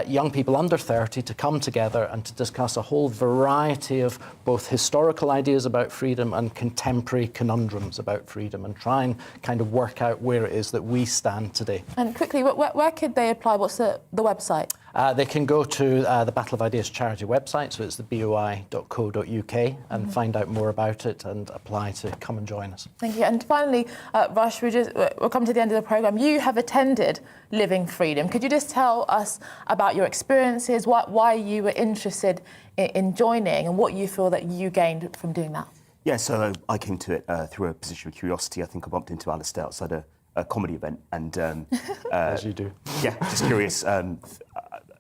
young people under 30 to come together and to discuss a whole variety of both historical ideas about freedom and contemporary conundrums about freedom, and try and kind of work out where it is that we stand today.
And quickly, where could they apply? What's the website?
They can go to the Battle of Ideas charity website, so it's the boi.co.uk, and find out more about it and apply to come and join us.
Thank you. And finally, Rush, we're coming to the end of the programme. You have attended Living Freedom. Could you just tell us about your experiences, why you were interested in joining, and what you feel that you gained from doing that?
Yeah, so I came to it through a position of curiosity. I think I bumped into Alistair outside a comedy event, and
as you do.
Yeah, just curious.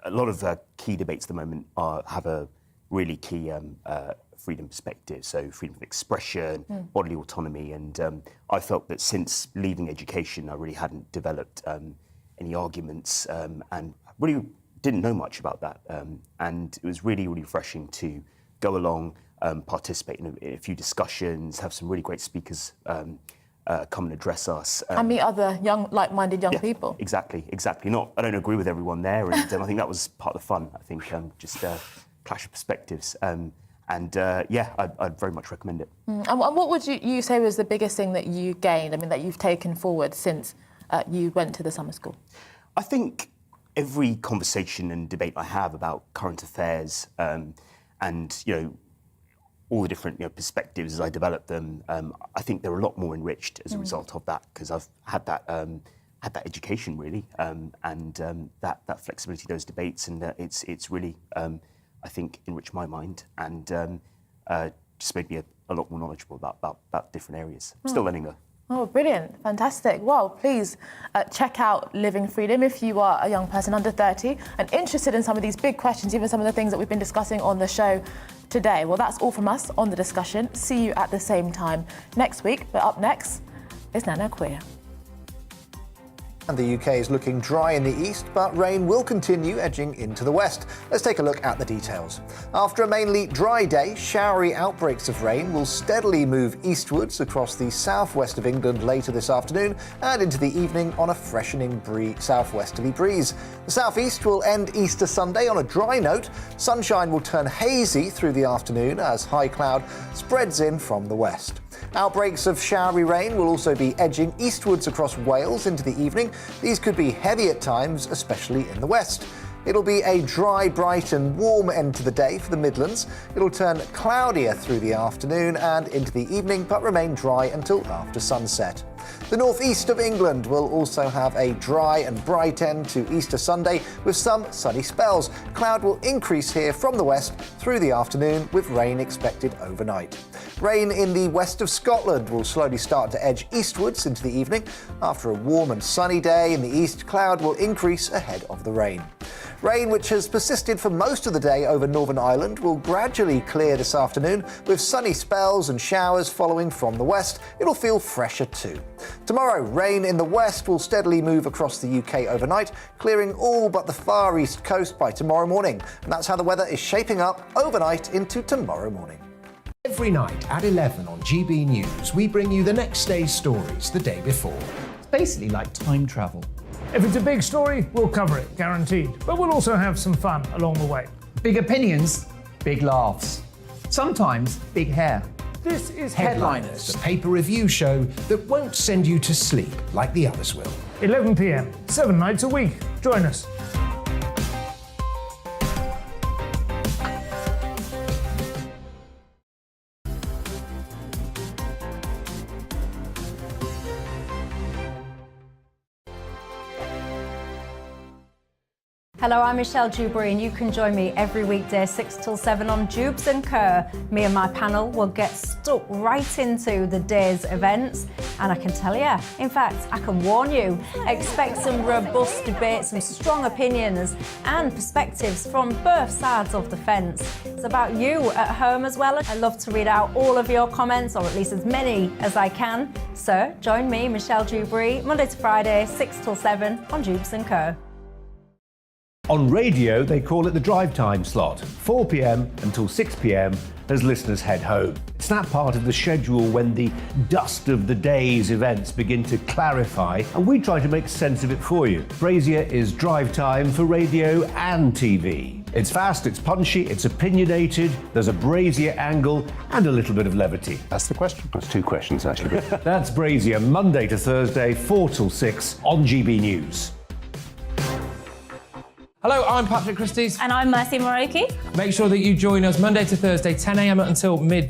A lot of key debates at the moment have a really key freedom perspective, so freedom of expression, bodily autonomy, and I felt that since leaving education, I really hadn't developed any arguments, and really didn't know much about that, and it was really, really refreshing to go along, participate in a few discussions, have some really great speakers come and address us.
And meet other like-minded young people.
Exactly. I don't agree with everyone there, and I think that was part of the fun. I think just clash of perspectives. I'd very much recommend it.
And what would you say was the biggest thing that you gained, that you've taken forward since you went to the summer school?
I think every conversation and debate I have about current affairs and, all the different perspectives as I develop them, I think they're a lot more enriched as a result of that, because I've had that education really, and that flexibility, those debates, and it's really I think enriched my mind, and just made me a lot more knowledgeable about different areas. I'm still learning though.
Oh, brilliant. Fantastic. Well, please check out Living Freedom if you are a young person under 30 and interested in some of these big questions, even some of the things that we've been discussing on the show today. Well, that's all from us on The Discussion. See you at the same time next week. But up next is Nana Queer.
And the UK is looking dry in the east, but rain will continue edging into the west. Let's take a look at the details. After a mainly dry day, showery outbreaks of rain will steadily move eastwards across the southwest of England later this afternoon and into the evening on a freshening southwesterly breeze. The southeast will end Easter Sunday on a dry note. Sunshine will turn hazy through the afternoon as high cloud spreads in from the west. Outbreaks of showery rain will also be edging eastwards across Wales into the evening. These could be heavy at times, especially in the west. It'll be a dry, bright and warm end to the day for the Midlands. It'll turn cloudier through the afternoon and into the evening, but remain dry until after sunset. The northeast of England will also have a dry and bright end to Easter Sunday with some sunny spells. Cloud will increase here from the west through the afternoon, with rain expected overnight. Rain in the west of Scotland will slowly start to edge eastwards into the evening. After a warm and sunny day in the east, cloud will increase ahead of the rain. Rain, which has persisted for most of the day over Northern Ireland, will gradually clear this afternoon, with sunny spells and showers following from the west. It'll feel fresher too. Tomorrow, rain in the west will steadily move across the UK overnight, clearing all but the far east coast by tomorrow morning. And that's how the weather is shaping up overnight into tomorrow morning.
Every night at 11 on GB News, we bring you the next day's stories the day before.
It's basically like time travel.
If it's a big story, we'll cover it, guaranteed. But we'll also have some fun along the way.
Big opinions, big laughs. Sometimes big hair.
This is
Headliners, the paper review show that won't send you to sleep like the others will.
11 p.m, 7 nights a week. Join us.
Hello, I'm Michelle Dewberry, and you can join me every weekday 6 till 7 on Jubes and Kerr. Me and my panel will get stuck right into the day's events, and I can tell you, in fact, I can warn you, expect some robust debates, some strong opinions and perspectives from both sides of the fence. It's about you at home as well. I love to read out all of your comments, or at least as many as I can. So join me, Michelle Dewberry, Monday to Friday, 6 till 7 on Jubes and Kerr.
On radio, they call it the drive time slot, 4 p.m. until 6 p.m. as listeners head home. It's that part of the schedule when the dust of the day's events begin to clarify, and we try to make sense of it for you. Brazier is drive time for radio and TV. It's fast, it's punchy, it's opinionated, there's a Brazier angle and a little bit of levity.
That's the question. That's two questions, actually.
That's Brazier, Monday to Thursday, 4 till 6 on GB News.
Hello, I'm Patrick Christys.
And I'm Mercy Moroki.
Make sure that you join us Monday to Thursday, 10 a.m. until